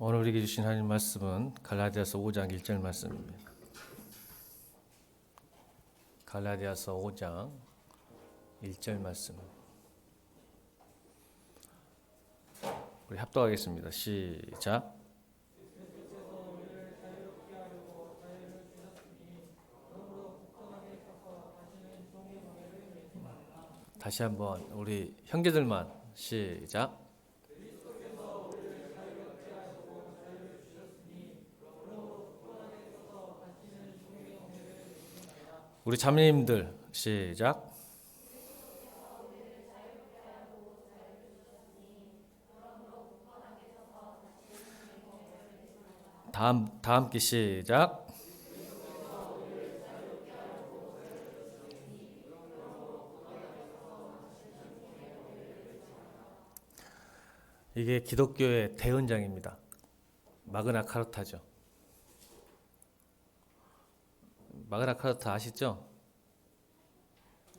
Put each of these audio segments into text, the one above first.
오늘 우리에게 주신 하나님 말씀은 갈라디아서 5장 1절 말씀입니다. 갈라디아서 5장 1절 말씀. 우리 합독하겠습니다. 시작. 다시 한번 우리 형제들만 시작. 우리 자매님들 시작. 다 함께 시작. 이게 기독교의 대헌장입니다. 마그나 카르타죠. 마그나 카르타 아시죠?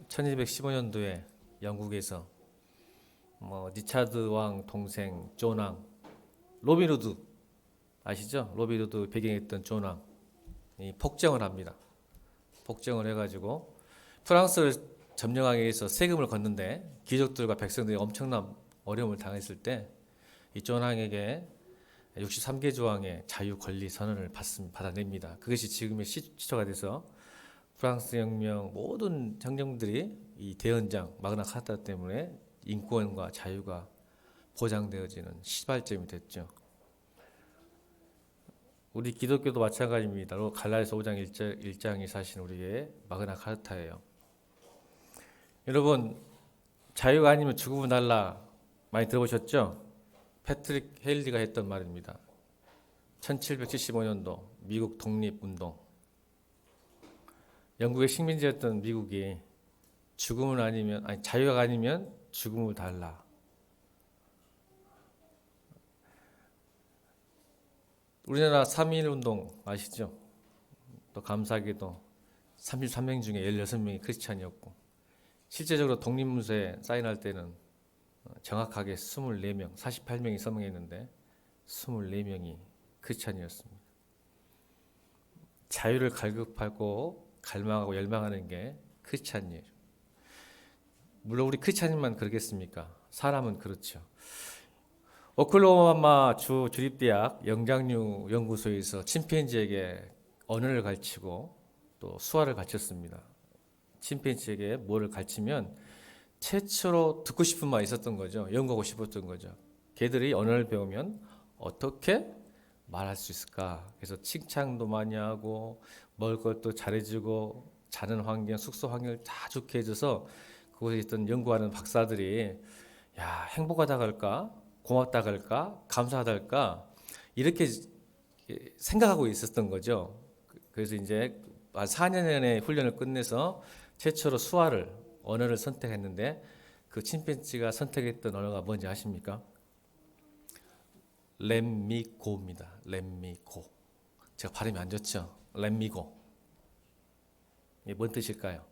1215년도에 영국에서 리차드 왕 동생 존 왕, 로빈 후드 아시죠? 로빈 후드 배경했던 존 왕이 폭정을 합니다. 폭정을 해가지고 프랑스를 점령하기 위해서 세금을 걷는데 귀족들과 백성들이 엄청난 어려움을 당했을 때 이 존 왕에게 63개 조항의 자유 권리 선언을 받아냅니다. 그것이 지금의 시초가 돼서 프랑스 혁명 모든 혁명들이 이 대헌장 마그나 카르타 때문에 인권과 자유가 보장되어지는 시발점이 됐죠. 우리 기독교도 마찬가지입니다. 갈라디아서 5장 1장이 사실 우리의 마그나 카르타예요. 여러분, 자유가 아니면 죽음은 달라 많이 들어보셨죠? 패트릭 헤일리가 했던 말입니다. 1775년도 미국 독립운동. 영국의 식민지였던 미국이 자유가 아니면 죽음을 달라. 우리나라 3.1 운동 아시죠? 또 감사하게도 33명 중에 16명이 크리스찬이었고, 실제적으로 독립문서에 사인할 때는 정확하게 24명, 48명이 서명했는데 24명이 크리스찬이었습니다. 자유를 갈급하고 갈망하고 열망하는 게 크리스찬이에요. 물론 우리 크리스찬만 그러겠습니까? 사람은 그렇죠. 오클라호마 주 주립대학 영장류 연구소에서 침팬지에게 언어를 가르치고 또 수화를 가르쳤습니다. 침팬지에게 뭐를 가르치면 최초로 듣고 싶은 말이 있었던 거죠. 연구하고 싶었던 거죠. 걔들이 언어를 배우면 어떻게 말할 수 있을까? 그래서 칭찬도 많이 하고 먹을 것도 잘해주고 자는 환경, 숙소 환경을 다 좋게 해줘서 그곳에 있던 연구하는 박사들이 야, 행복하다 할까? 고맙다 할까? 감사하다 할까? 이렇게 생각하고 있었던 거죠. 그래서 이제 4년의 훈련을 끝내서 최초로 언어를 선택했는데 그 침팬지가 선택했던 언어가 뭔지 아십니까? 렛미고입니다. 렛미고. 제가 발음이 안 좋죠? 렛미고. 이게 뭔 뜻일까요?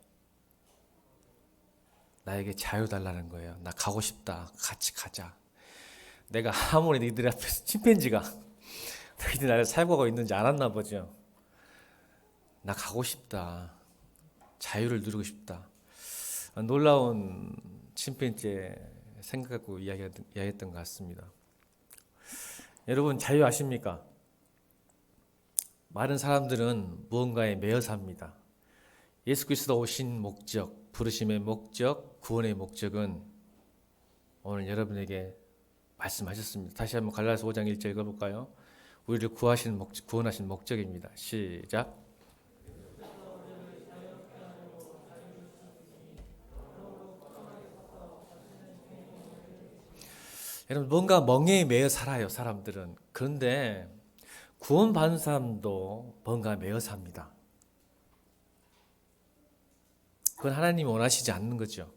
나에게 자유 달라는 거예요. 나 가고 싶다. 같이 가자. 내가 아무리 너희들 앞에서 침팬지가 너희들 나를 살고가고 있는지 알았나 보죠. 나 가고 싶다. 자유를 누리고 싶다. 놀라운 침팬지의 생각하고 이야기했던 것 같습니다. 여러분, 자유 아십니까? 많은 사람들은 무언가에 매여 삽니다. 예수 그리스도 오신 목적, 부르심의 목적, 구원의 목적은 오늘 여러분에게 말씀하셨습니다. 다시 한번 갈라디아서 5장 1절 읽어볼까요? 우리를 구원하신 목적입니다. 시작. 여러분, 뭔가 멍에에 매여 살아요, 사람들은. 그런데 구원받은 사람도 뭔가 매여 삽니다. 그건 하나님이 원하시지 않는 거죠.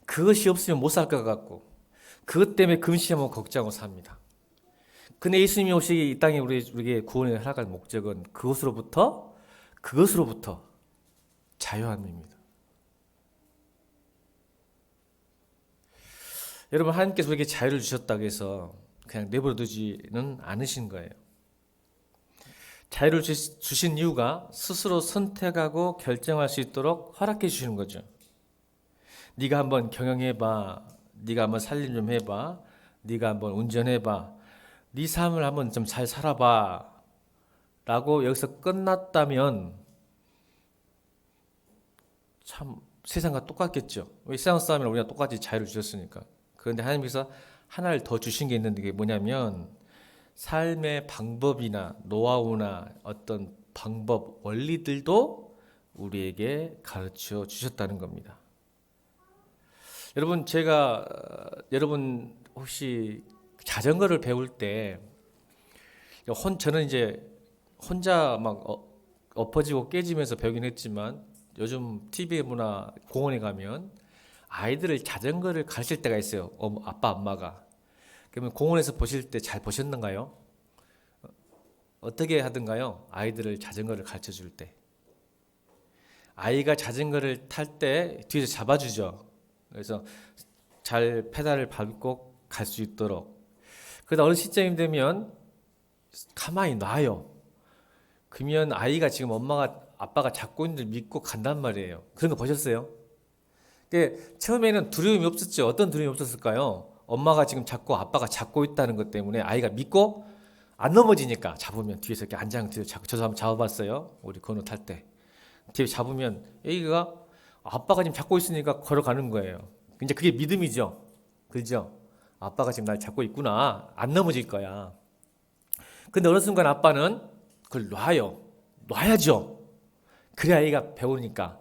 그것이 없으면 못 살 것 같고 그것 때문에 금시하면 걱정하고 삽니다. 근데 예수님이 오시기 이 땅에 우리에게 구원을 허락할 목적은 그것으로부터 자유함입니다. 여러분, 하나님께서 우리에게 자유를 주셨다고 해서 그냥 내버려 두지는 않으신 거예요. 자유를 주신 이유가 스스로 선택하고 결정할 수 있도록 허락해 주시는 거죠. 네가 한번 경영해봐. 네가 한번 살림 좀 해봐. 네가 한번 운전해봐. 네 삶을 한번 좀 잘 살아봐. 라고 여기서 끝났다면 참 세상과 똑같겠죠. 왜 세상 사람이랑 우리가 똑같이 자유를 주셨으니까. 그런데 하나님께서 하나를 더 주신 게 있는데 그게 뭐냐면 삶의 방법이나 노하우나 어떤 방법, 원리들도 우리에게 가르쳐 주셨다는 겁니다. 여러분, 여러분 혹시 자전거를 배울 때 저는 이제 혼자 막 엎어지고 깨지면서 배우긴 했지만 요즘 TV에 문화 공원에 가면 아이들을 자전거를 가르칠 때가 있어요. 아빠, 엄마가. 그러면 공원에서 보실 때 잘 보셨는가요? 어떻게 하던가요? 아이들을 자전거를 가르쳐 줄 때. 아이가 자전거를 탈 때 뒤에서 잡아주죠. 그래서 잘 페달을 밟고 갈 수 있도록. 그러다 어느 시점이 되면 가만히 놔요. 그러면 아이가 지금 아빠가 잡고 있는 줄 믿고 간단 말이에요. 그런 거 보셨어요? 처음에는 두려움이 없었죠. 어떤 두려움이 없었을까요? 엄마가 지금 잡고 아빠가 잡고 있다는 것 때문에 아이가 믿고 안 넘어지니까 잡으면 뒤에서 이렇게 안장 뒤에서 잡고 저도 한번 잡아봤어요. 우리 건우 탈 때. 뒤에 잡으면 애기가 아빠가 지금 잡고 있으니까 걸어가는 거예요. 이제 그게 믿음이죠. 그죠? 아빠가 지금 날 잡고 있구나. 안 넘어질 거야. 근데 어느 순간 아빠는 그걸 놔요. 놔야죠. 그래야 아이가 배우니까.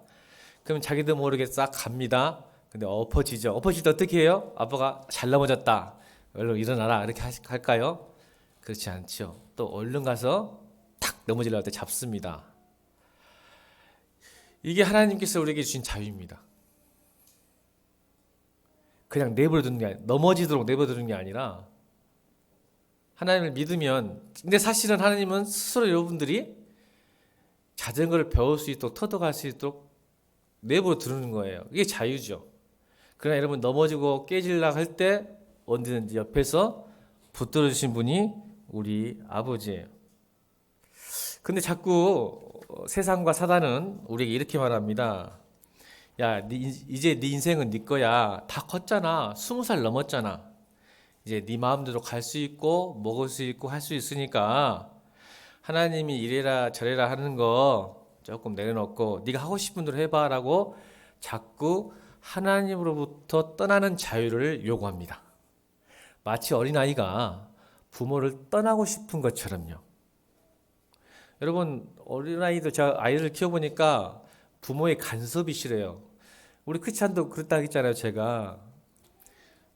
그럼 자기도 모르게 싹 갑니다. 근데 엎어지죠. 엎어질 때 어떻게 해요? 아빠가 잘 넘어졌다. 얼른 일어나라. 이렇게 할까요? 그렇지 않죠. 또 얼른 가서 탁 넘어지려고 할 때 잡습니다. 이게 하나님께서 우리에게 주신 자유입니다. 그냥 내버려 두는 게 아니라, 넘어지도록 내버려 두는 게 아니라 하나님을 믿으면, 근데 사실은 하나님은 스스로 여러분들이 자전거를 배울 수 있도록 터득할 수 있도록 내버려 두는 거예요. 이게 자유죠. 그러나 여러분 넘어지고 깨지려고 할 때 언제든지 옆에서 붙들어 주신 분이 우리 아버지예요. 근데 자꾸 세상과 사단은 우리에게 이렇게 말합니다. 야, 이제 네 인생은 네 거야. 다 컸잖아. 20살 넘었잖아. 이제 네 마음대로 갈 수 있고 먹을 수 있고 할 수 있으니까 하나님이 이래라 저래라 하는 거 조금 내려놓고 네가 하고 싶은 대로 해봐라고 자꾸 하나님으로부터 떠나는 자유를 요구합니다. 마치 어린아이가 부모를 떠나고 싶은 것처럼요. 여러분 어린아이들 제가 아이를 키워보니까 부모의 간섭이 싫어요. 우리 크리스찬도 그렇다 했잖아요. 제가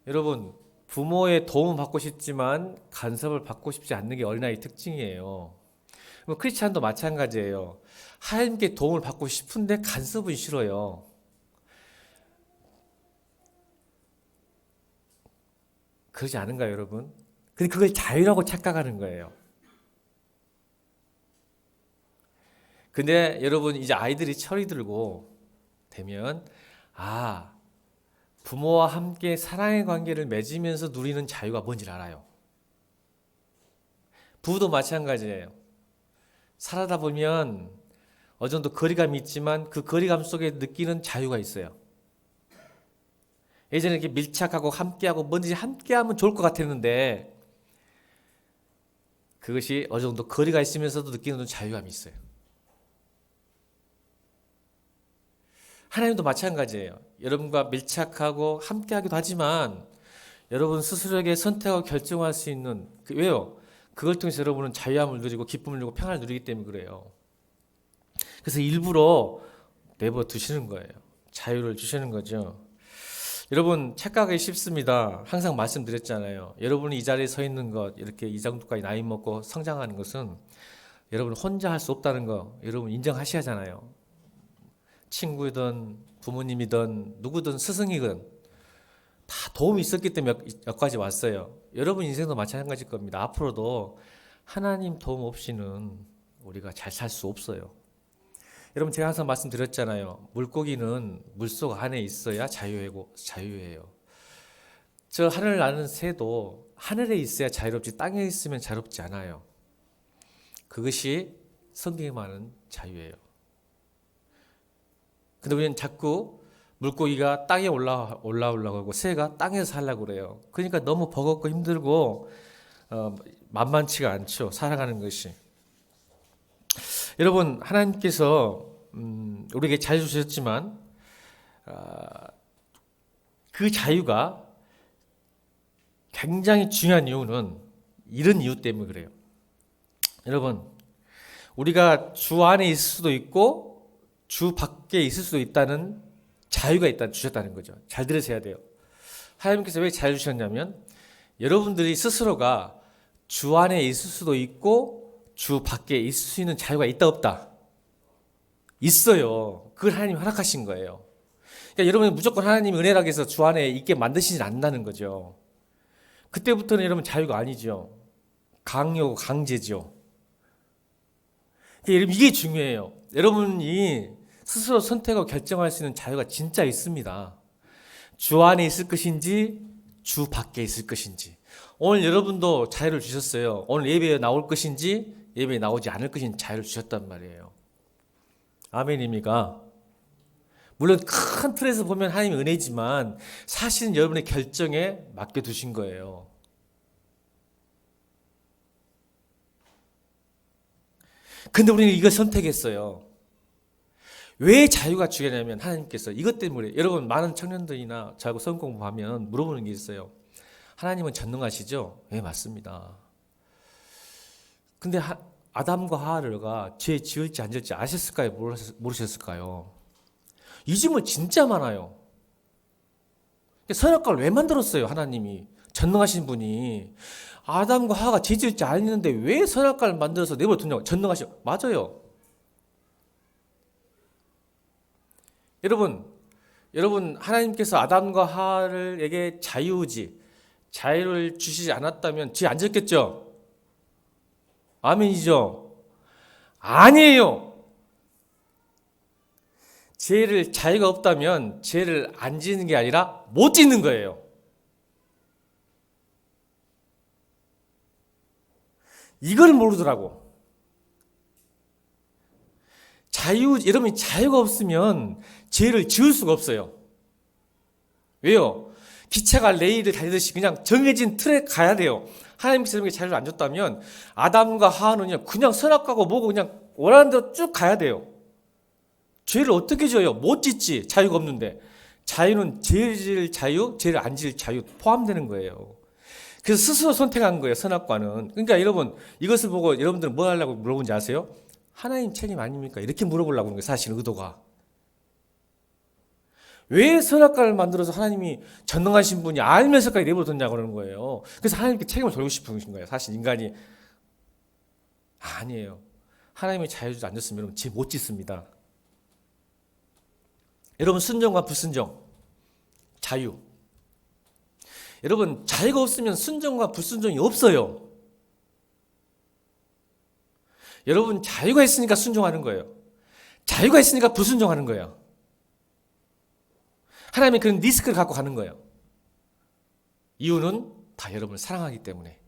여러분 부모의 도움을 받고 싶지만 간섭을 받고 싶지 않는 게 어린아이 특징이에요. 크리스찬도 마찬가지예요. 하나님께 도움을 받고 싶은데 간섭은 싫어요. 그러지 않은가요, 여러분? 근데 그걸 자유라고 착각하는 거예요. 근데 여러분 이제 아이들이 철이 들고 되면 부모와 함께 사랑의 관계를 맺으면서 누리는 자유가 뭔지를 알아요. 부부도 마찬가지예요. 살아다 보면 어느 정도 거리감이 있지만 그 거리감 속에 느끼는 자유가 있어요. 예전에 이렇게 밀착하고 함께하고 뭐든지 함께하면 좋을 것 같았는데 그것이 어느 정도 거리가 있으면서도 느끼는 자유감이 있어요. 하나님도 마찬가지예요. 여러분과 밀착하고 함께하기도 하지만 여러분 스스로에게 선택하고 결정할 수 있는 왜요? 그걸 통해서 여러분은 자유함을 누리고 기쁨을 누리고 평안을 누리기 때문에 그래요. 그래서 일부러 내버 두시는 거예요. 자유를 주시는 거죠. 여러분 착각하기 쉽습니다. 항상 말씀드렸잖아요. 여러분이 이 자리에 서 있는 것, 이렇게 이 정도까지 나이 먹고 성장하는 것은 여러분 혼자 할 수 없다는 거 여러분 인정하셔야 하잖아요. 친구든 부모님이든 누구든 스승이든 다 도움이 있었기 때문에 여기까지 왔어요. 여러분 인생도 마찬가지일 겁니다. 앞으로도 하나님 도움 없이는 우리가 잘 살 수 없어요. 여러분 제가 항상 말씀드렸잖아요. 물고기는 물속 안에 있어야 자유예요. 저 하늘 나는 새도 하늘에 있어야 자유롭지 땅에 있으면 자유롭지 않아요. 그것이 성경에 말하는 자유예요. 근데 우리는 자꾸 물고기가 땅에 올라오려고 하고 새가 땅에서 살려고 그래요. 그러니까 너무 버겁고 힘들고 만만치가 않죠. 살아가는 것이. 여러분, 하나님께서 우리에게 자유 주셨지만 그 자유가 굉장히 중요한 이유는 이런 이유 때문에 그래요. 여러분, 우리가 주 안에 있을 수도 있고 주 밖에 있을 수도 있다는 자유가 주셨다는 거죠. 잘 들으셔야 돼요. 하나님께서 왜 자유 주셨냐면 여러분들이 스스로가 주 안에 있을 수도 있고 주 밖에 있을 수 있는 자유가 있다 없다? 있어요. 그걸 하나님이 허락하신 거예요. 그러니까 여러분이 무조건 하나님이 은혜라고 해서 주 안에 있게 만드시진 않는다는 거죠. 그때부터는 여러분 자유가 아니죠. 강요고 강제죠. 그러니까 이게 중요해요. 여러분이 스스로 선택하고 결정할 수 있는 자유가 진짜 있습니다. 주 안에 있을 것인지 주 밖에 있을 것인지. 오늘 여러분도 자유를 주셨어요. 오늘 예배에 나올 것인지 예배에 나오지 않을 것인지 자유를 주셨단 말이에요. 아멘입니까? 물론 큰 틀에서 보면 하나님의 은혜지만 사실은 여러분의 결정에 맡겨두신 거예요. 근데 우리는 이걸 선택했어요. 왜 자유가 중요하냐면 하나님께서 이것 때문에 여러분 많은 청년들이나 저하고 성경 공부하면 물어보는 게 있어요. 하나님은 전능하시죠? 네, 맞습니다. 근데 아담과 하와가 죄 지을지 안 지을지 아셨을까요? 모르셨을까요? 이 질문 진짜 많아요. 선악과를 왜 만들었어요? 하나님이 전능하신 분이 아담과 하와가 죄 지을지 알는데 왜 선악과를 만들어서 내버려 두냐고. 전능하시죠? 맞아요. 여러분 하나님께서 아담과 하와에게 자유를 주시지 않았다면 죄 안 지었겠죠? 아멘이죠? 아니에요. 자유가 없다면 죄를 안 지는 게 아니라 못 짓는 거예요. 이걸 모르더라고. 여러분이 자유가 없으면 죄를 지을 수가 없어요. 왜요? 기차가 레일을 달리듯이 그냥 정해진 틀에 가야 돼요. 하나님께서 여러분에게 자유를 안 줬다면 아담과 하와는 그냥 선악과고 뭐고 그냥 원하는 대로 쭉 가야 돼요. 죄를 어떻게 지어요? 못 짓지. 자유가 없는데. 자유는 죄를 지을 자유, 죄를 안 지을 자유 포함되는 거예요. 그래서 스스로 선택한 거예요. 선악과는. 그러니까 여러분 이것을 보고 여러분들은 뭐 하려고 물어본지 아세요? 하나님 책임 아닙니까? 이렇게 물어보려고 하는 거예요. 사실 의도가. 왜 선악과를 만들어서 하나님이 전능하신 분이 알면서까지 내버려뒀냐고 그러는 거예요. 그래서 하나님께 책임을 돌리고 싶은 거예요. 사실 인간이. 아니에요. 하나님이 자유주지 안 줬으면 여러분 죄 못 짓습니다. 여러분 순종과 불순종, 자유. 여러분 자유가 없으면 순종과 불순종이 없어요. 여러분 자유가 있으니까 순종하는 거예요. 자유가 있으니까 불순종하는 거예요. 하나님이 그런 리스크를 갖고 가는 거예요. 이유는 다 여러분을 사랑하기 때문에.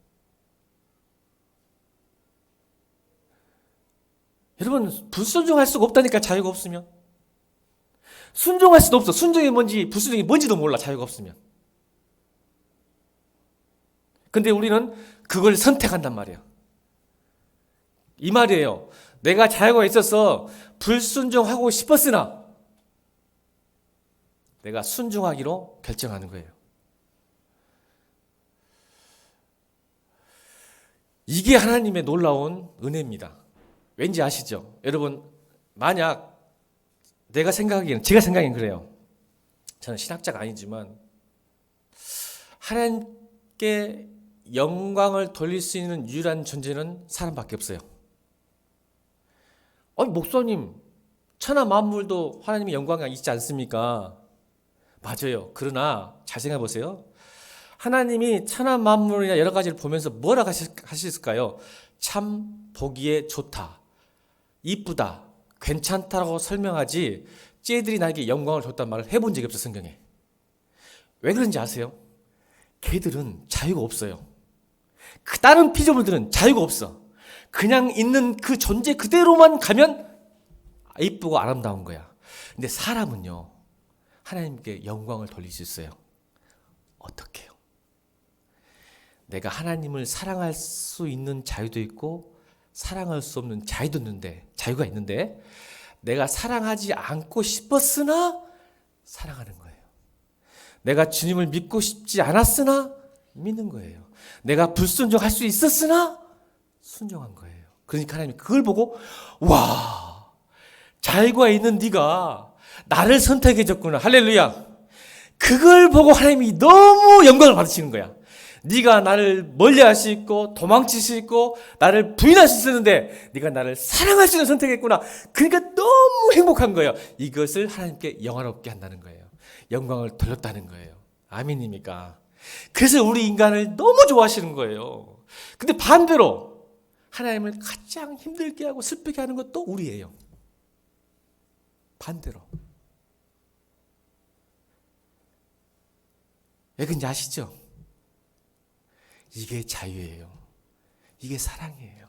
여러분 불순종할 수가 없다니까. 자유가 없으면 순종할 수도 없어. 순종이 뭔지 불순종이 뭔지도 몰라. 자유가 없으면. 근데 우리는 그걸 선택한단 말이에요. 이 말이에요. 내가 자유가 있어서 불순종하고 싶었으나 내가 순종하기로 결정하는 거예요. 이게 하나님의 놀라운 은혜입니다. 왠지 아시죠? 여러분 만약 제가 생각하기엔 그래요. 저는 신학자가 아니지만 하나님께 영광을 돌릴 수 있는 유일한 존재는 사람밖에 없어요. 아니 목사님 천하 만물도 하나님의 영광이 있지 않습니까? 맞아요. 그러나 잘 생각해 보세요. 하나님이 천하 만물이나 여러 가지를 보면서 뭐라고 하셨을까요? 참 보기에 좋다, 이쁘다, 괜찮다라고 설명하지 쟤들이 나에게 영광을 줬단 말을 해본 적이 없어요. 성경에. 왜 그런지 아세요? 걔들은 자유가 없어요. 그 다른 피조물들은 자유가 없어. 그냥 있는 그 존재 그대로만 가면 이쁘고 아름다운 거야. 근데 사람은요, 하나님께 영광을 돌릴 수 있어요. 어떻게 해요? 내가 하나님을 사랑할 수 있는 자유도 있고 사랑할 수 없는 자유가 있는데 내가 사랑하지 않고 싶었으나 사랑하는 거예요. 내가 주님을 믿고 싶지 않았으나 믿는 거예요. 내가 불순종할 수 있었으나 순종한 거예요. 그러니까 하나님이 그걸 보고 와, 자유가 있는 네가 나를 선택해 줬구나. 할렐루야. 그걸 보고 하나님이 너무 영광을 받으시는 거야. 네가 나를 멀리할 수 있고 도망칠 수 있고 나를 부인할 수 있었는데 네가 나를 사랑할 수 있는 선택했구나. 그러니까 너무 행복한 거예요. 이것을 하나님께 영화롭게 한다는 거예요. 영광을 돌렸다는 거예요. 아멘입니까? 그래서 우리 인간을 너무 좋아하시는 거예요. 근데 반대로 하나님을 가장 힘들게 하고 슬프게 하는 것도 우리예요. 반대로. 왜 그런지 아시죠? 이게 자유예요. 이게 사랑이에요.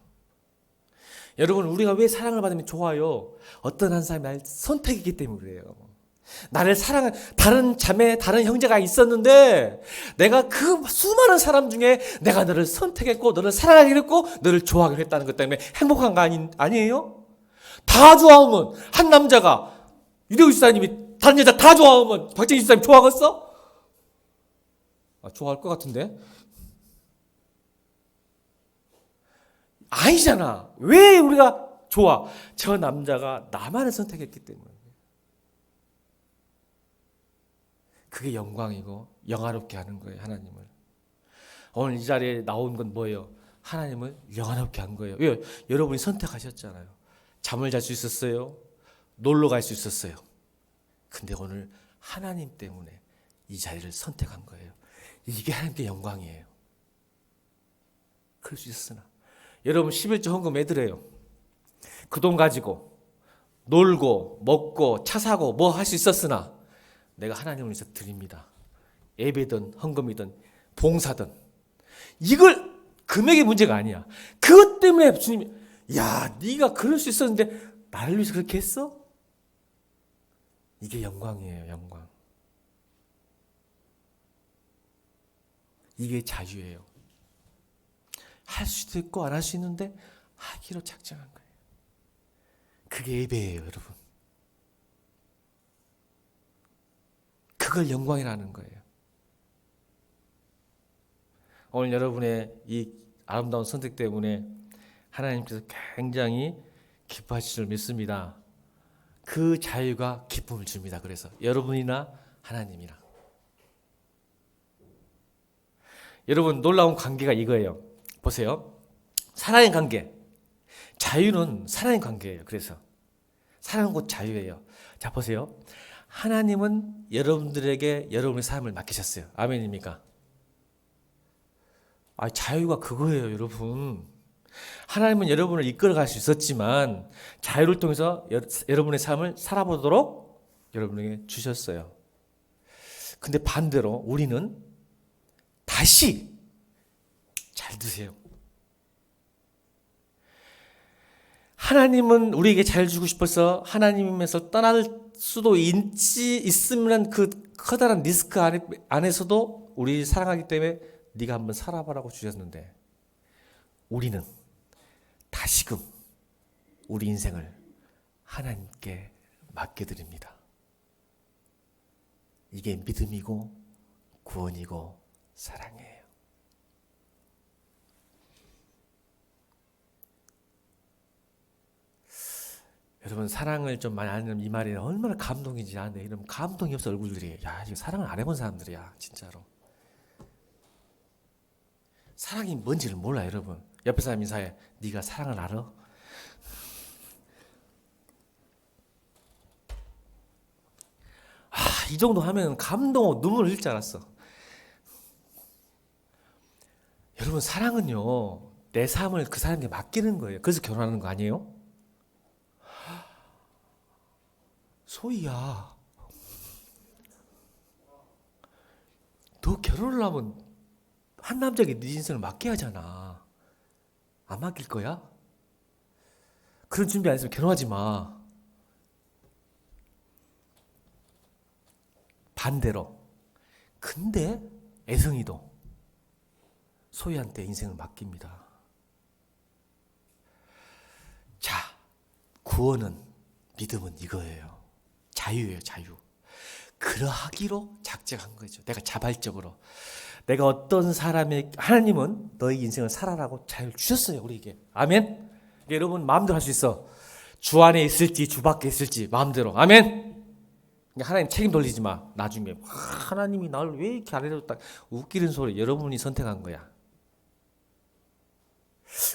여러분, 우리가 왜 사랑을 받으면 좋아요? 어떤 한 사람이 나를 선택했기 때문에 그래요. 나를 사랑한 다른 자매, 다른 형제가 있었는데 내가 그 수많은 사람 중에 내가 너를 선택했고 너를 사랑하기로 했고 너를 좋아하기로 했다는 것 때문에 행복한 거 아니에요? 다 좋아하면 한 남자가 유대우 지사님이 다른 여자 다 좋아하면 박정희 지사님 좋아하겠어? 좋아할 것 같은데? 아니잖아. 왜 우리가 좋아? 저 남자가 나만을 선택했기 때문에. 그게 영광이고 영화롭게 하는 거예요. 하나님을. 오늘 이 자리에 나온 건 뭐예요? 하나님을 영화롭게 한 거예요. 왜? 여러분이 선택하셨잖아요. 잠을 잘 수 있었어요. 놀러 갈 수 있었어요. 근데 오늘 하나님 때문에 이 자리를 선택한 거예요. 이게 하나님께 영광이에요. 그럴 수 있었으나 여러분 11조 헌금 왜 드려요? 그 돈 가지고 놀고 먹고 차 사고 뭐 할 수 있었으나 내가 하나님을 위해서 드립니다. 예배든 헌금이든 봉사든 이걸 금액의 문제가 아니야. 그것 때문에 주님이 야 네가 그럴 수 있었는데 나를 위해서 그렇게 했어? 이게 영광이에요. 영광. 이게 자유예요. 할 수도 있고 안 할 수 있는데 하기로 작정한 거예요. 그게 예배예요, 여러분. 그걸 영광이라는 거예요. 오늘 여러분의 이 아름다운 선택 때문에 하나님께서 굉장히 기뻐하실 줄 믿습니다. 그 자유가 기쁨을 줍니다. 그래서 여러분이나 하나님이나. 여러분 놀라운 관계가 이거예요. 보세요. 사랑의 관계. 자유는 사랑의 관계예요. 그래서 사랑은 곧 자유예요. 자 보세요. 하나님은 여러분들에게 여러분의 삶을 맡기셨어요. 아멘입니까? 자유가 그거예요, 여러분. 하나님은 여러분을 이끌어갈 수 있었지만 자유를 통해서 여러분의 삶을 살아보도록 여러분에게 주셨어요. 근데 반대로 우리는 다시 잘 드세요. 하나님은 우리에게 잘 주고 싶어서 하나님에서 떠날 수도 있으면 그 커다란 리스크 안에서도 우리 사랑하기 때문에 네가 한번 살아보라고 주셨는데 우리는 다시금 우리 인생을 하나님께 맡겨드립니다. 이게 믿음이고 구원이고 사랑이에요. 여러분 사랑을 좀 많이 아는 이 말이 얼마나 감동인지 아는데 이런 감동이 없어 얼굴들이 야 이거 사랑을 안 해본 사람들이야 진짜로. 사랑이 뭔지를 몰라 여러분. 옆에 사람 인사해. 네가 사랑을 알아? 이 정도 하면 감동하고 눈물 흘릴 줄 알았어. 여러분 사랑은요 내 삶을 그 사람에게 맡기는 거예요. 그래서 결혼하는 거 아니에요? 소희야 너 결혼을 하면 한 남자에게 네 인생을 맡겨야 하잖아. 안 맡길 거야? 그런 준비 안 했으면 결혼하지 마. 반대로. 근데 애성이도 소희한테 인생을 맡깁니다. 자, 구원은, 믿음은 이거예요. 자유예요, 자유. 그러하기로 작정한 거죠. 내가 자발적으로. 내가 어떤 사람의, 하나님은 너의 인생을 살아라고 자유를 주셨어요, 우리에게. 아멘? 여러분 마음대로 할 수 있어. 주 안에 있을지 주 밖에 있을지 마음대로. 아멘? 하나님 책임 돌리지 마. 나중에 하나님이 나를 왜 이렇게 안 해줬다, 웃기는 소리. 여러분이 선택한 거야.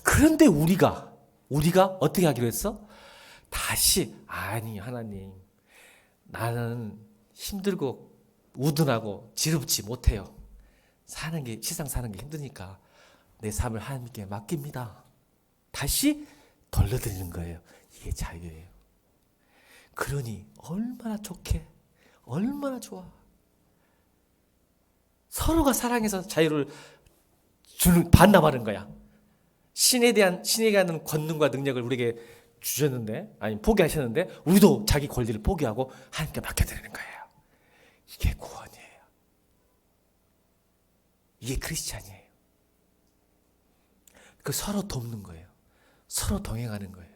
그런데 우리가 어떻게 하기로 했어? 다시, 아니 하나님, 나는 힘들고 우둔하고 지롭지 못해요. 세상 사는 게 힘드니까 내 삶을 하나님께 맡깁니다. 다시 돌려드리는 거예요. 이게 자유예요. 그러니 얼마나 좋게, 얼마나 좋아. 서로가 사랑해서 자유를 반납하는 거야. 신에게 하는 권능과 능력을 우리에게 주셨는데, 아니 포기하셨는데, 우리도 자기 권리를 포기하고 하나님께 맡겨드리는 거예요. 이게 구원이에요. 이게 크리스찬이에요. 그 서로 돕는 거예요. 서로 동행하는 거예요.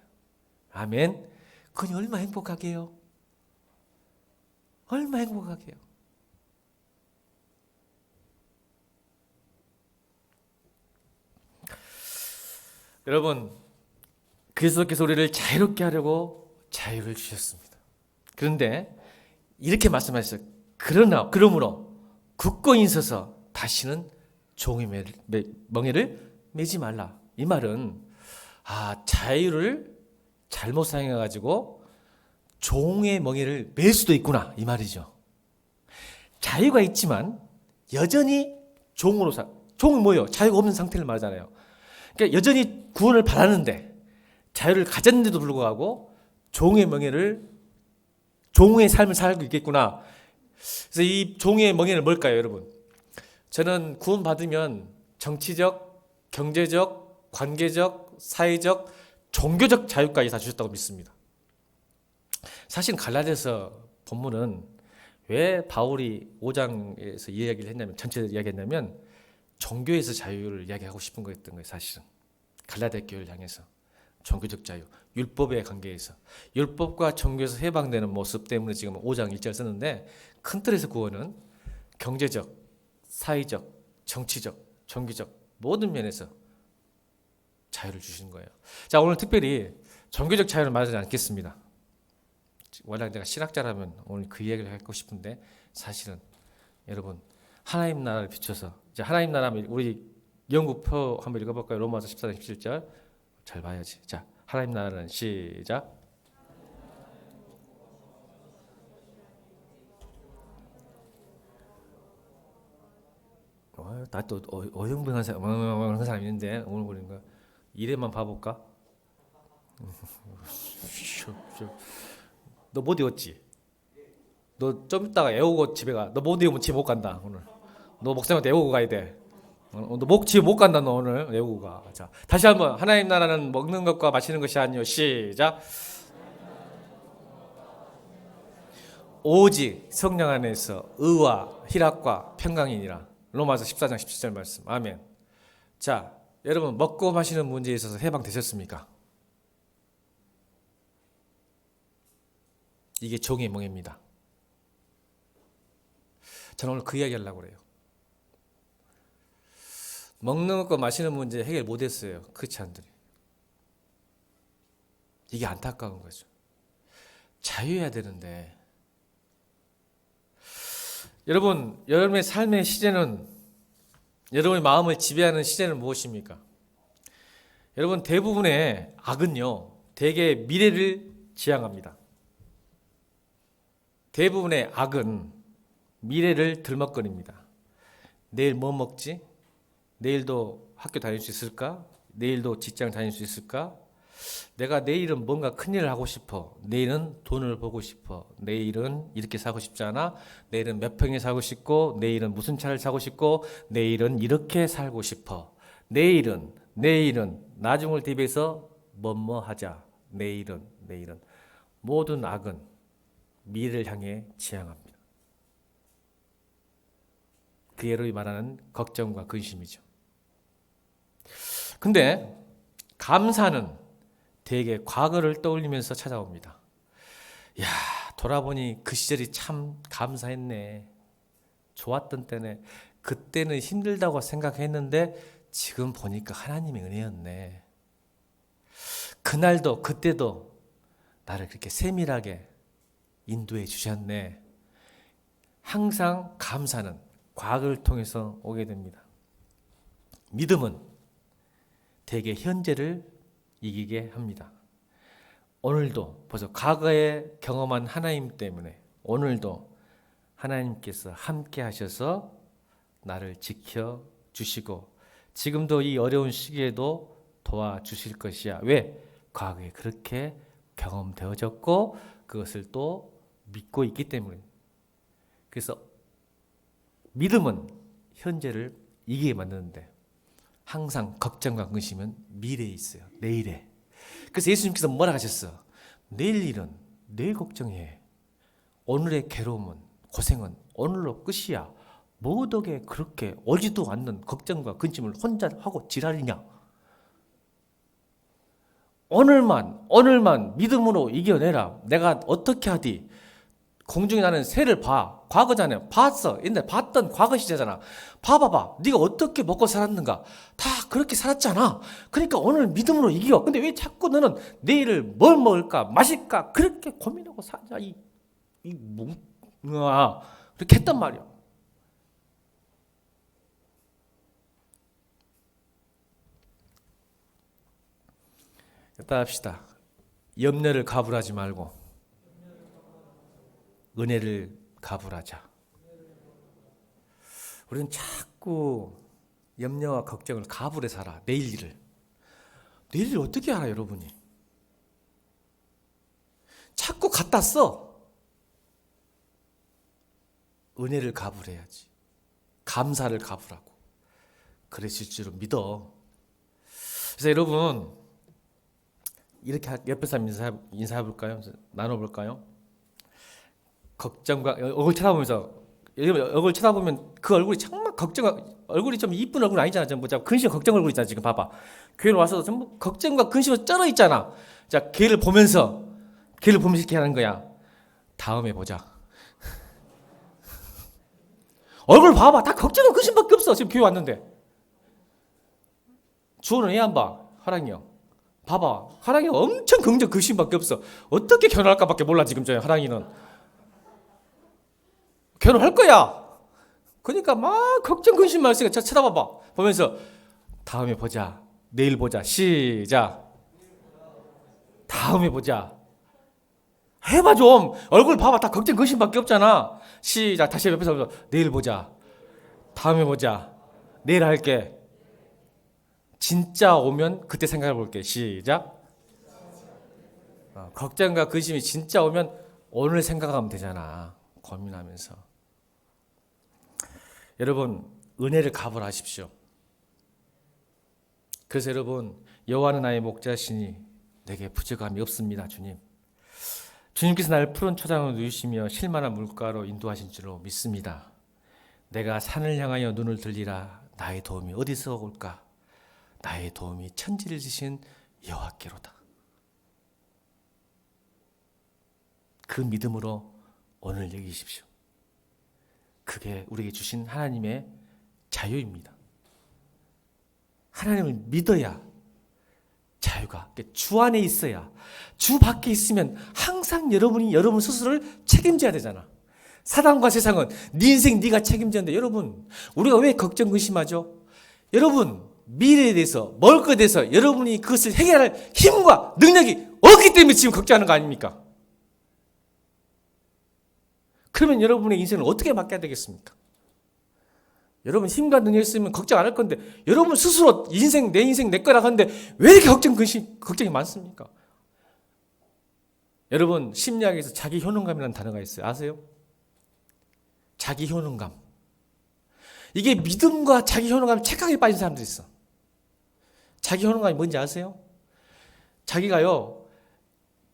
아멘. 그니 얼마나 행복하게요. 얼마나 행복하게요. 여러분, 그리스도께서 우리를 자유롭게 하려고 자유를 주셨습니다. 그런데 이렇게 말씀하셨어요. 그러므로 굳건히 서서 다시는 종의 멍에를 매지 말라. 이 말은 자유를 잘못 사용해가지고 종의 멍에를 맬 수도 있구나, 이 말이죠. 자유가 있지만 여전히 종은 뭐예요? 자유가 없는 상태를 말하잖아요. 그러니까 여전히 구원을 받았는데, 자유를 가졌는데도 불구하고 종의 삶을 살고 있겠구나. 그래서 이 종의 멍에는 뭘까요, 여러분? 저는 구원 받으면 정치적, 경제적, 관계적, 사회적, 종교적 자유까지 다 주셨다고 믿습니다. 사실 갈라디아서 본문은 왜 바울이 5장에서 이야기를 했냐면, 전체를 이야기했냐면 종교에서 자유를 이야기하고 싶은 거였던 거예요. 사실은 갈라디아 교회를 향해서 종교적 자유, 율법의 관계에서, 율법과 종교에서 해방되는 모습 때문에 지금 5장 1절 썼는데, 큰 틀에서 구원은 경제적, 사회적, 정치적, 종교적 모든 면에서 자유를 주시는 거예요. 자, 오늘 특별히 종교적 자유를 말하지 않겠습니다. 워낙 내가 신학자라면 오늘 그 이야기를 하고 싶은데, 사실은 여러분, 하나님 나라를 비춰서, 이제 하나님 나라면 우리 영국표 한번 읽어볼까요? 로마서 14장 17절 잘 봐야지. 자, 하나님 나라는 시작. 나 또 어영부영한 사람 있는데 오늘 보니까 이래만 봐볼까? 너 못 외웠지? 너 좀 이따가 애우고 집에 가. 너 못 외우면 집에 못 간다 오늘. 너 목사님한테 애우고 가야 돼. 너 집에 못 간다. 너 오늘 애우고 가. 자, 다시 한번. 하나님 나라는 먹는 것과 마시는 것이 아니요. 시작. 오직 성령 안에서 의와 희락과 평강이니라. 로마서 14장 17절 말씀. 아멘. 자, 여러분 먹고 마시는 문제에 있어서 해방되셨습니까? 이게 종의 멍에입니다. 저는 오늘 그 이야기 하려고 그래요. 먹는 것과 마시는 문제 해결 못했어요. 크리스찬들이. 이게 안타까운 거죠. 자유해야 되는데, 여러분, 여러분의 삶의 시제는, 여러분의 마음을 지배하는 시제는 무엇입니까? 여러분, 대부분의 악은요, 대개 미래를 지향합니다. 대부분의 악은 미래를 들먹거립니다. 내일 뭐 먹지? 내일도 학교 다닐 수 있을까? 내일도 직장 다닐 수 있을까? 내가 내일은 뭔가 큰일을 하고 싶어. 내일은 돈을 벌고 싶어. 내일은 이렇게 살고 싶지 않아. 내일은 몇 평에 살고 싶고, 내일은 무슨 차를 사고 싶고, 내일은 이렇게 살고 싶어. 내일은 나중을 대비해서 뭐뭐 하자. 내일은 모든 악은 미래를 향해 지향합니다. 그 예로 말하는 걱정과 근심이죠. 근데 감사는 대개 과거를 떠올리면서 찾아옵니다. 야, 돌아보니 그 시절이 참 감사했네. 좋았던 때네. 그때는 힘들다고 생각했는데 지금 보니까 하나님의 은혜였네. 그날도 그때도 나를 그렇게 세밀하게 인도해 주셨네. 항상 감사는 과거를 통해서 오게 됩니다. 믿음은 대개 현재를 이기게 합니다. 오늘도 벌써 과거에 경험한 하나님 때문에 오늘도 하나님께서 함께 하셔서 나를 지켜주시고 지금도 이 어려운 시기에도 도와주실 것이야. 왜? 과거에 그렇게 경험되어졌고 그것을 또 믿고 있기 때문에. 그래서 믿음은 현재를 이기게 만드는데 항상 걱정과 근심은 미래에 있어요. 내일에. 그래서 예수님께서 뭐라 하셨어? 내일 일은 내일 걱정해. 오늘의 괴로움은 고생은 오늘로 끝이야. 뭐 덕에 그렇게 오지도 않는 걱정과 근심을 혼자 하고 지랄이냐? 오늘만 믿음으로 이겨내라. 내가 어떻게 하디? 공중에 나는 새를 봐. 과거잖아요. 봤어. 옛날에 봤던 과거 시제잖아. 봐봐봐. 네가 어떻게 먹고 살았는가. 다 그렇게 살았잖아. 그러니까 오늘 믿음으로 이겨. 근데 왜 자꾸 너는 내일을 뭘 먹을까 마실까 그렇게 고민하고 사자. 그렇게 했단 말이야. 일단 합시다. 염려를 가불하지 말고 은혜를 가불하자. 우리는 자꾸 염려와 걱정을 가불해 살아. 내일 일을 어떻게 알아 여러분이? 자꾸 갖다 써. 은혜를 가불해야지. 감사를 가불하고 그러실 줄을 믿어. 그래서 여러분 이렇게 옆에 사람 인사해볼까요? 나눠볼까요? 걱정과 얼굴 쳐다보면서 얼굴 쳐다보면 그 얼굴이 정말 얼굴이 좀 이쁜 얼굴 아니잖아. 전부 근심 걱정 얼굴 있잖아. 지금 봐봐. 교회로 와서 전부 걱정과 근심으로 쩔어 있잖아. 자, 걔를 보면서 이렇게 하는 거야. 다음에 보자. 얼굴 봐봐. 다 걱정과 근심밖에 없어. 지금 교회 왔는데. 주호는 애 안 봐. 하랑이 형. 봐봐. 하랑이 엄청 긍정 근심밖에 없어. 어떻게 결혼할까밖에 몰라 지금 저 하랑이는. 결혼할 거야. 그러니까 막 걱정 근심만 있으니까 쳐다봐봐. 보면서 다음에 보자. 내일 보자. 시작. 다음에 보자. 해봐 좀. 얼굴 봐봐. 다 걱정 근심밖에 없잖아. 시작. 다시 옆에서 보자. 내일 보자. 다음에 보자. 내일 할게. 진짜 오면 그때 생각해 볼게. 시작. 걱정과 근심이 진짜 오면 오늘 생각하면 되잖아. 고민하면서. 여러분 은혜를 가불하십시오. 그래서 여러분 여호와는 나의 목자시니 내게 부족함이 없습니다. 주님께서 나를 푸른 초장으로 누이시며 쉴만한 물가로 인도하신 줄로 믿습니다. 내가 산을 향하여 눈을 들리라. 나의 도움이 어디서 올까? 나의 도움이 천지를 지신 여호와께로다. 그 믿음으로 오늘 여기십시오. 그게 우리에게 주신 하나님의 자유입니다. 하나님을 믿어야 자유가 주 안에 있어야. 주 밖에 있으면 항상 여러분 스스로를 책임져야 되잖아. 사단과 세상은 네 인생 네가 책임졌는데 여러분 우리가 왜 걱정 근심하죠? 여러분 미래에 대해서 먹을 것에 대해서 여러분이 그것을 해결할 힘과 능력이 없기 때문에 지금 걱정하는 거 아닙니까? 그러면 여러분의 인생을 어떻게 바뀌어야 되겠습니까? 여러분 힘과 능력 있으면 걱정 안 할 건데 여러분 스스로 인생 내 인생 내 거라 하는데 왜 이렇게 걱정이 많습니까? 여러분 심리학에서 자기 효능감이라는 단어가 있어요. 아세요? 자기 효능감. 이게 믿음과 자기 효능감이 착각에 빠진 사람들이 있어. 자기 효능감이 뭔지 아세요? 자기가요,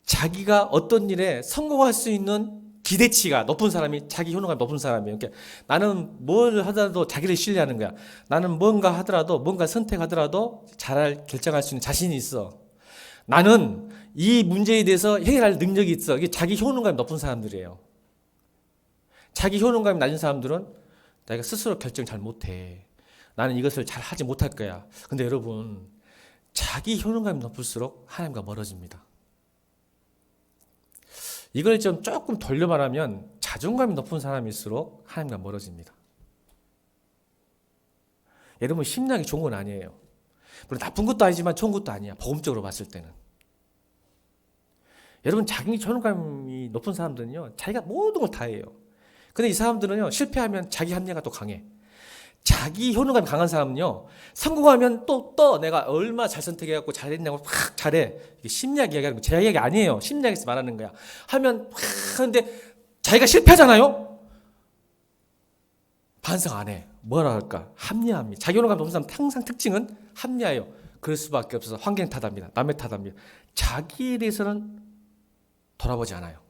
자기가 어떤 일에 성공할 수 있는 기대치가 높은 사람이 자기 효능감이 높은 사람이에요. 그러니까 나는 뭘 하더라도 자기를 신뢰하는 거야. 나는 뭔가 하더라도 뭔가 선택하더라도 잘 결정할 수 있는 자신이 있어. 나는 이 문제에 대해서 해결할 능력이 있어. 이게 자기 효능감이 높은 사람들이에요. 자기 효능감이 낮은 사람들은 내가 스스로 결정 잘 못해. 나는 이것을 잘 하지 못할 거야. 근데 여러분, 자기 효능감이 높을수록 하나님과 멀어집니다. 이걸 좀 조금 돌려 말하면 자존감이 높은 사람일수록 하나님과 멀어집니다. 여러분, 심리학이 좋은 건 아니에요. 물론 나쁜 것도 아니지만 좋은 것도 아니야. 복음적으로 봤을 때는. 여러분, 자기 효능감이 높은 사람들은요, 자기가 모든 걸 다 해요. 근데 이 사람들은요, 실패하면 자기 합리화가 또 강해. 자기 효능감이 강한 사람은요, 성공하면 또 내가 얼마나 잘 선택해갖고 잘했냐고 확 잘해. 이게 심리학 이야기하는 거, 제 이야기 아니에요. 심리학에서 말하는 거야. 하면 확 하는데 자기가 실패하잖아요? 반성 안 해. 뭐라 할까? 합리화합니다. 자기 효능감이 높은 사람 항상 특징은 합리화예요. 그럴 수밖에 없어서 환경 탓합니다. 남의 탓합니다. 자기에 대해서는 돌아보지 않아요.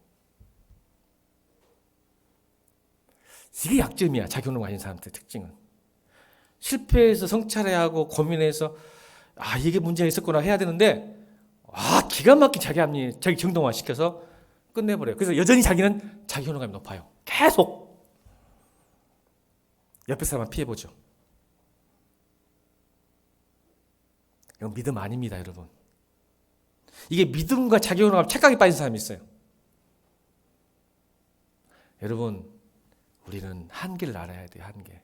이게 약점이야. 자기 효능 아닌 사람들의 특징은. 실패해서 성찰해야 하고 고민해서 이게 문제가 있었구나 해야 되는데 기가 막힌 자기 정동화 시켜서 끝내버려요. 그래서 여전히 자기는 자기 효능감이 높아요. 계속 옆에 사람만 피해보죠. 이건 믿음 아닙니다, 여러분. 이게 믿음과 자기 효능감 착각에 빠진 사람이 있어요. 여러분, 우리는 한계를 알아야 돼요. 한계.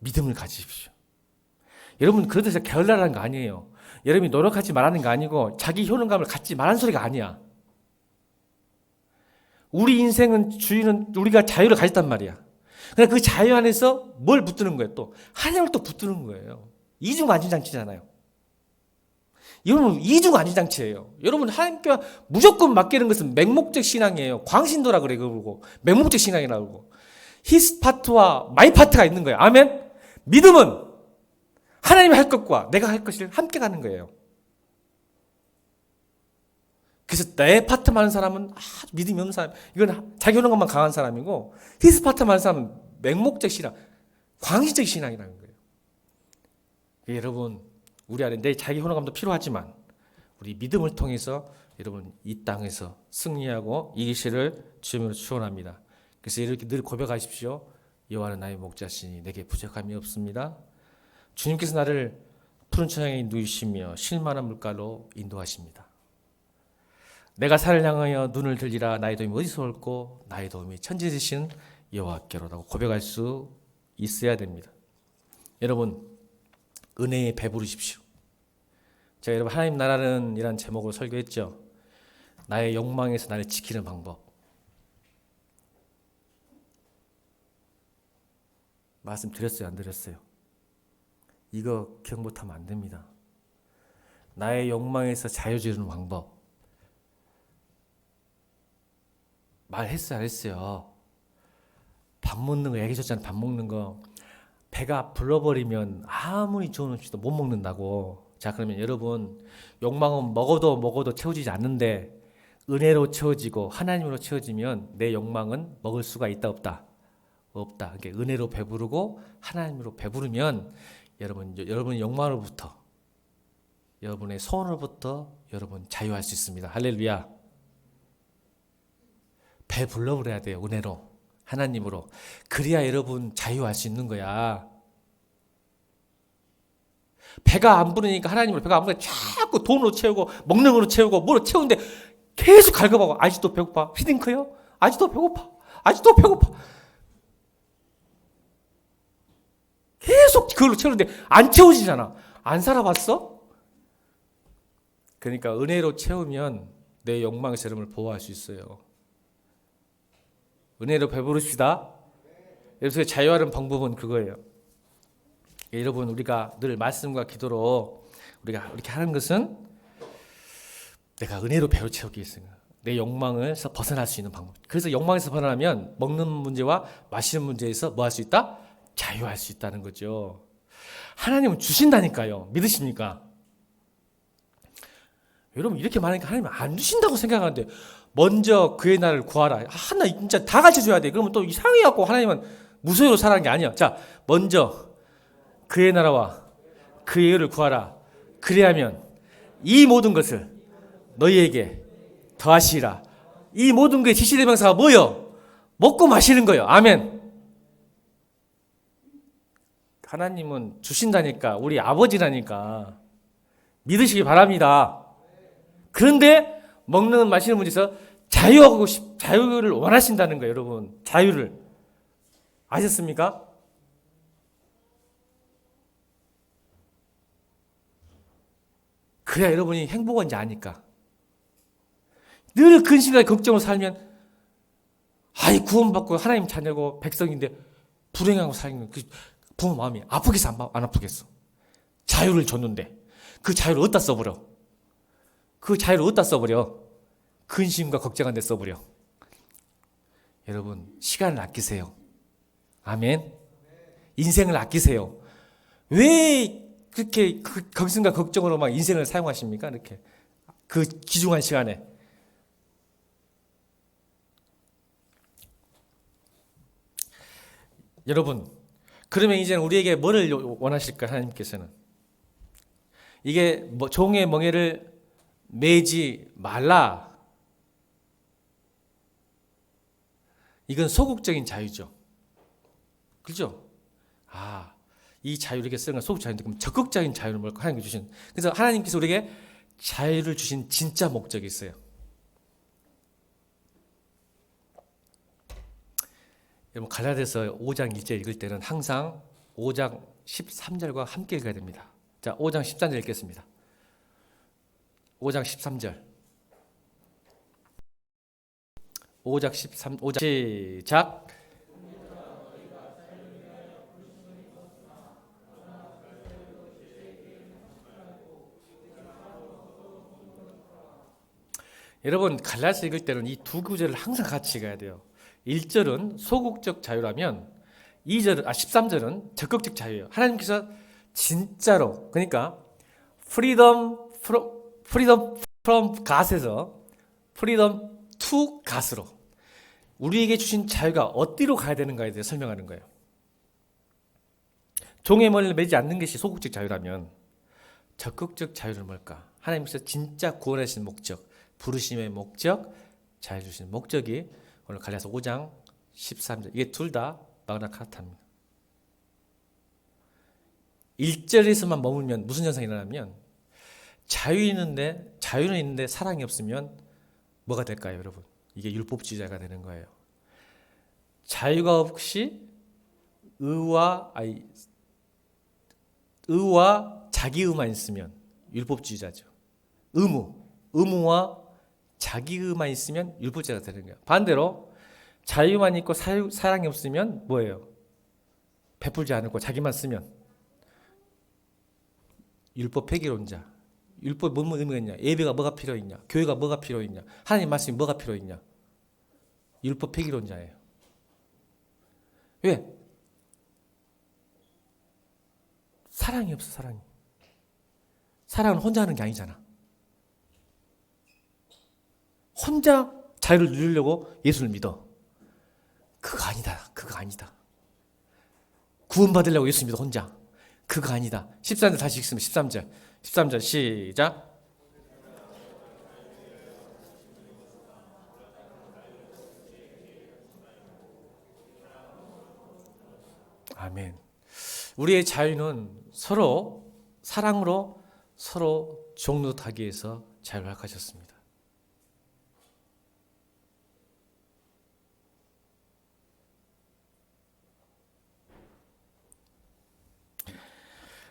믿음을 가지십시오. 여러분, 그렇다고 해서 게을러라는 거 아니에요. 여러분이 노력하지 말라는 거 아니고 자기 효능감을 갖지 말라는 소리가 아니야. 우리 인생은 주인은 우리가 자유를 가졌단 말이야. 그러나 그 자유 안에서 뭘 붙드는 거예요? 또 하나님을 또 붙드는 거예요. 이중안전장치잖아요. 여러분, 이중안전장치예요. 여러분, 하나님께 무조건 맡기는 것은 맹목적 신앙이에요. 광신도라 그래. 그러고 맹목적 신앙이라고 그러고 히스 파트와 마이 파트가 있는 거예요. 아멘. 믿음은 하나님이 할 것과 내가 할 것을 함께 가는 거예요. 그래서 내 파트 많은 사람은 믿음이 없는 사람, 이건 자기 효능감만 강한 사람이고, 히스 파트 많은 사람은 맹목적 신앙, 광신적 신앙이라는 거예요. 여러분, 우리 안에 내 자기 효능감도 필요하지만 우리 믿음을 통해서 여러분 이 땅에서 승리하고 이기시를 주님으로 축원합니다. 그래서 이렇게 늘 고백하십시오. 여호와는 나의 목자시니 내게 부족함이 없습니다. 주님께서 나를 푸른 초장에 누이시며 쉴만한 물가로 인도하십니다. 내가 산을 향하여 눈을 들리라. 나의 도움이 어디서 올고 나의 도움이 천지 되신 여호와께로라고 고백할 수 있어야 됩니다. 여러분, 은혜에 배부르십시오. 제가 여러분 하나님 나라는 이란 제목으로 설교했죠. 나의 욕망에서 나를 지키는 방법. 말씀드렸어요? 안 드렸어요? 이거 기억 못하면 안 됩니다. 나의 욕망에서 자유 주는 방법. 말했어요? 안 했어요? 밥 먹는 거 얘기해줬잖아요. 밥 먹는 거. 배가 불러버리면 아무리 좋은 음식도 못 먹는다고. 자, 그러면 여러분, 욕망은 먹어도 채워지지 않는데 은혜로 채워지고 하나님으로 채워지면 내 욕망은 먹을 수가 있다 없다? 없다. 그러니까 은혜로 배부르고 하나님으로 배부르면 여러분의 욕망으로부터, 여러분의 소원으로부터 여러분 자유할 수 있습니다. 할렐루야. 배 불러버려야 돼요. 은혜로, 하나님으로. 그래야 여러분 자유할 수 있는 거야. 배가 안 부르니까 하나님으로 배가 안 부르니까 자꾸 돈으로 채우고 먹는 거로 채우고 뭐로 채우는데 계속 갈급하고 아직도 배고파. 히딩크요? 아직도 배고파. 아직도 배고파. 계속 그걸로 채우는데 안 채워지잖아. 안 살아봤어? 그러니까 은혜로 채우면 내 욕망에서 여러분을 보호할 수 있어요. 은혜로 배부릅시다. 여기서 자유하는 방법은 그거예요. 여러분, 우리가 늘 말씀과 기도로 우리가 이렇게 하는 것은 내가 은혜로 배로 채우기 위해서입니다. 내 욕망에서 벗어날 수 있는 방법. 그래서 욕망에서 벗어나면 먹는 문제와 마시는 문제에서 뭐 할 수 있다? 자유할 수 있다는 거죠. 하나님은 주신다니까요. 믿으십니까? 여러분, 이렇게 말하니까 하나님은 안 주신다고 생각하는데, 먼저 그의 나라를 구하라. 하나 진짜 다 가르쳐줘야 돼. 그러면 또 이상해갖고 하나님은 무소유로 살아가는 게 아니야. 자, 먼저 그의 나라와 그의 의를 구하라. 그래야면 이 모든 것을 너희에게 더하시리라. 이 모든 게 지시대명사가 뭐요? 먹고 마시는 거예요. 아멘. 하나님은 주신다니까. 우리 아버지라니까. 믿으시기 바랍니다. 그런데 먹는 마시는 문제에서 자유를 원하신다는 거예요. 여러분, 자유를 아셨습니까? 그래야 여러분이 행복한지 아니까. 늘 근심과 걱정으로 살면 구원받고 하나님 자녀고 백성인데 불행하고 살면 그 부모 마음이 아프겠어 안 아프겠어? 자유를 줬는데 그 자유를 어디다 써버려? 그 자유를 어디다 써버려? 근심과 걱정한 데 써버려. 여러분, 시간을 아끼세요. 아멘. 인생을 아끼세요. 왜 그렇게 걱정과 걱정으로 막 인생을 사용하십니까? 이렇게 그 귀중한 시간에. 여러분, 그러면 이제는 우리에게 뭐를 원하실까? 하나님께서는 이게 종의 멍에를 매지 말라. 이건 소극적인 자유죠. 그죠? 이 자유 이렇게 쓰는 건 소극 자유인데, 그럼 적극적인 자유는 뭘까? 하나님께 주신. 그래서 하나님께서 우리에게 자유를 주신 진짜 목적이 있어요. 여러분, 갈라디아서 5장 1절 읽을 때는 항상 5장 13절과 함께 읽어야 됩니다. 자, 5장 13절 읽겠습니다. 5장 13절. 5장 시작. 여러분, 갈라디아서 읽을 때는 이 두 구절을 항상 같이 읽어야 돼요. 1절은 소극적 자유라면 13절은 적극적 자유예요. 하나님께서 진짜로, 그러니까 freedom from God에서 freedom to God으로 우리에게 주신 자유가 어디로 가야 되는가에 대해 설명하는 거예요. 종의 머리를 매지 않는 것이 소극적 자유라면 적극적 자유는 뭘까? 하나님께서 진짜 구원하신 목적, 부르심의 목적, 자유 주신 목적이 오늘 갈라디아서 5장 13절. 이게 둘 다 마그나 카타입니다. 1절에서만 머물면 무슨 현상이 일어나면 자유는 있는데 사랑이 없으면 뭐가 될까요, 여러분? 이게 율법주의자가 되는 거예요. 자유가 없이 의와 자기의만 있으면 율법주의자죠. 의무와 자기의만 있으면 율법주의자가 되는 거예요. 반대로 자유만 있고 사랑이 없으면 뭐예요? 베풀지 않고 자기만 쓰면 율법 폐기론자. 율법 뭔 의미가 있냐? 예배가 뭐가 필요 있냐? 교회가 뭐가 필요 있냐? 하나님 말씀이 뭐가 필요 있냐? 율법 폐기론자예요. 왜? 사랑이 없어, 사랑이. 사랑은 혼자 하는 게 아니잖아. 혼자 자유를 누리려고 예수를 믿어. 그거 아니다. 구원받으려고 예수 믿어, 혼자. 그거 아니다. 13절 다시 읽습니다. 13절 시작. 아멘. 우리의 자유는 서로 사랑으로 서로 종노릇하기 위해서 자유를 허락하셨습니다.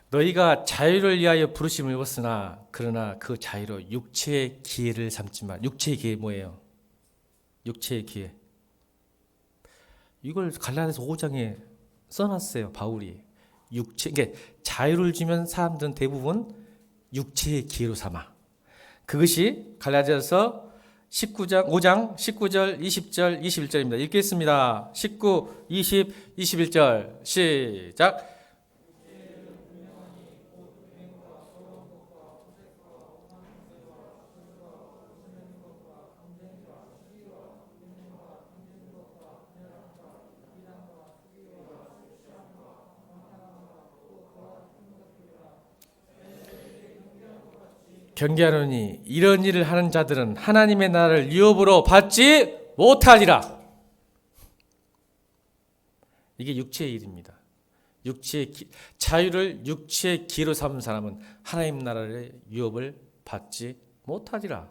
너희가 자유를 위하여 부르심을 입었으나 그러나 그 자유로 육체의 기회를 삼지 말. 육체의 기회 뭐예요? 육체의 기회. 이걸 갈라디아서 5장에 써놨어요. 바울이 육체, 이게 자유를 주면 사람들은 대부분 육체의 기회로 삼아. 그것이 갈라디아서 5장 19절, 20절, 21절입니다. 읽겠습니다. 19, 20, 21절 시작. 경계하노니 이런 일을 하는 자들은 하나님의 나라를 유업으로 받지 못하리라. 이게 육체의 일입니다. 자유를 육체의 기로 삼은 사람은 하나님 나라의 유업을 받지 못하리라.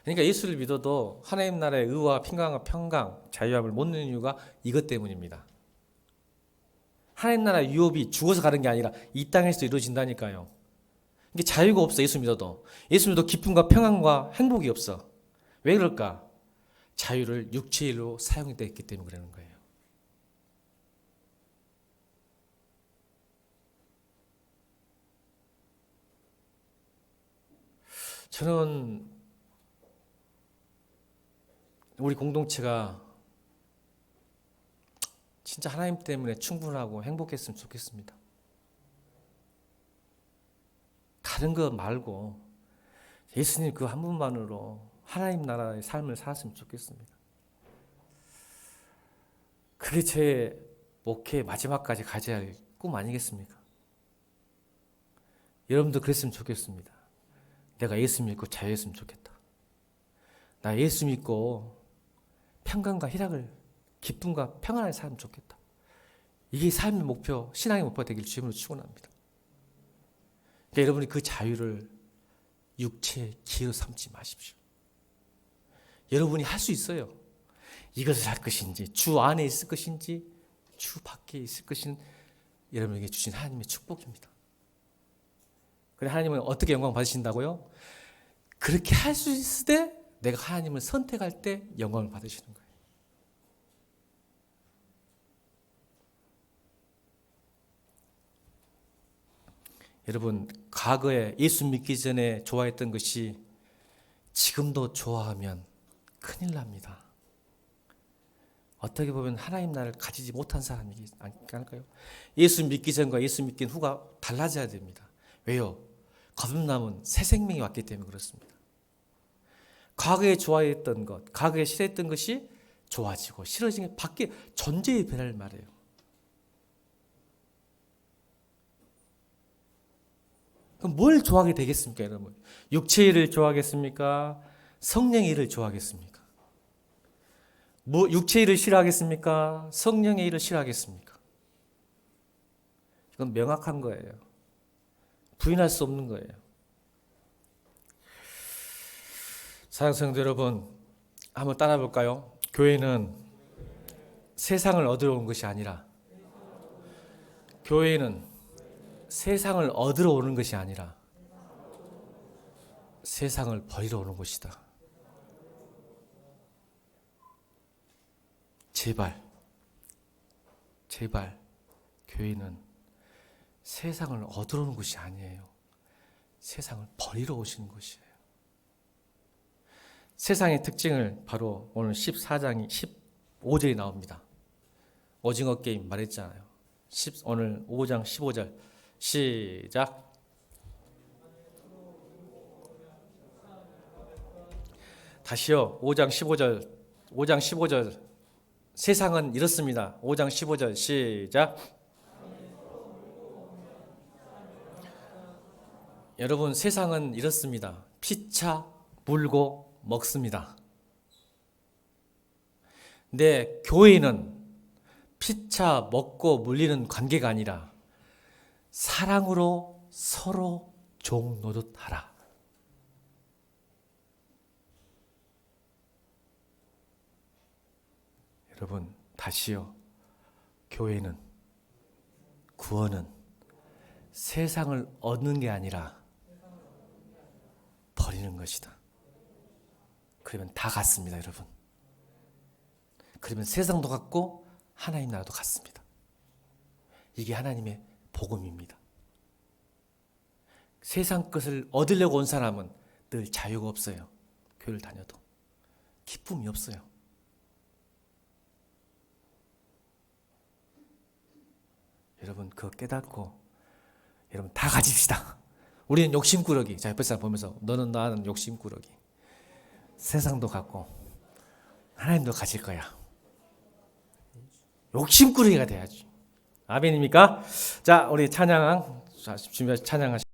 그러니까 예수를 믿어도 하나님 나라의 의와 평강과 평강, 자유함을 못 누리는 이유가 이것 때문입니다. 하나님 나라의 유업이 죽어서 가는 게 아니라 이 땅에서 이루어진다니까요. 이게 자유가 없어. 예수 믿어도 기쁨과 평안과 행복이 없어. 왜 그럴까? 자유를 육체의 일로 사용됐기 때문에 그러는 거예요. 저는 우리 공동체가 진짜 하나님 때문에 충분하고 행복했으면 좋겠습니다. 다른 거 말고 예수님 그 한 분만으로 하나님 나라의 삶을 살았으면 좋겠습니다. 그게 제 목회 마지막까지 가져야 할 꿈 아니겠습니까? 여러분도 그랬으면 좋겠습니다. 내가 예수 믿고 자유했으면 좋겠다. 나 예수 믿고 평강과 희락을, 기쁨과 평안을 살면 좋겠다. 이게 삶의 목표, 신앙의 목표가 되길 주님으로 축원합니다. 그러니까 여러분이 그 자유를 육체의 기회로 삼지 마십시오. 여러분이 할 수 있어요. 이것을 할 것인지, 주 안에 있을 것인지, 주 밖에 있을 것인 여러분에게 주신 하나님의 축복입니다. 그래 하나님은 어떻게 영광 받으신다고요? 그렇게 할 수 있을 때 내가 하나님을 선택할 때 영광을 받으시는 거예요. 여러분, 과거에 예수 믿기 전에 좋아했던 것이 지금도 좋아하면 큰일 납니다. 어떻게 보면 하나님 나라를 가지지 못한 사람이지 않을까요? 예수 믿기 전과 예수 믿긴 후가 달라져야 됩니다. 왜요? 거듭남은 새 생명이 왔기 때문에 그렇습니다. 과거에 좋아했던 것, 과거에 싫어했던 것이 좋아지고 싫어지는 게 밖에 존재의 변화를 말해요. 그럼 뭘 좋아하게 되겠습니까, 여러분? 육체의 일을 좋아하겠습니까? 성령의 일을 좋아하겠습니까? 육체의 일을 싫어하겠습니까? 성령의 일을 싫어하겠습니까? 이건 명확한 거예요. 부인할 수 없는 거예요. 사랑하는 성도 여러분, 한번 따라 볼까요? 교회는 세상을 얻으러 온 것이 아니라, 교회는 세상을 얻으러 오는 것이 아니라 세상을 버리러 오는 것이다. 제발 교회는 세상을 얻으러 오는 것이 아니에요. 세상을 버리러 오시는 것이에요. 세상의 특징을 바로 오늘 14장이 15절이 나옵니다. 오징어 게임 말했잖아요. 오늘 5장 15절 시작. 다시요. 5장 15절 세상은 이렇습니다. 5장 15절 시작. 여러분, 세상은 이렇습니다. 피차 물고 먹습니다. 근데 교회는 피차 먹고 물리는 관계가 아니라 사랑으로 서로 종 노릇하라. 여러분, 다시요. 교회는, 구원은 세상을 얻는 게 아니라 버리는 것이다. 그러면 다 같습니다, 여러분. 그러면 세상도 같고 하나님 나라도 같습니다. 이게 하나님의 복음입니다. 세상 것을 얻으려고 온 사람은 늘 자유가 없어요. 교회를 다녀도 기쁨이 없어요. 여러분 그거 깨닫고 여러분 다 가집시다. 우리는 욕심꾸러기. 자, 옆에 사람 보면서 너는 나는 욕심꾸러기. 세상도 갖고 하나님도 가질 거야. 욕심꾸러기가 돼야지. 아멘입니까? 자, 우리 찬양 준비하시 찬양하시.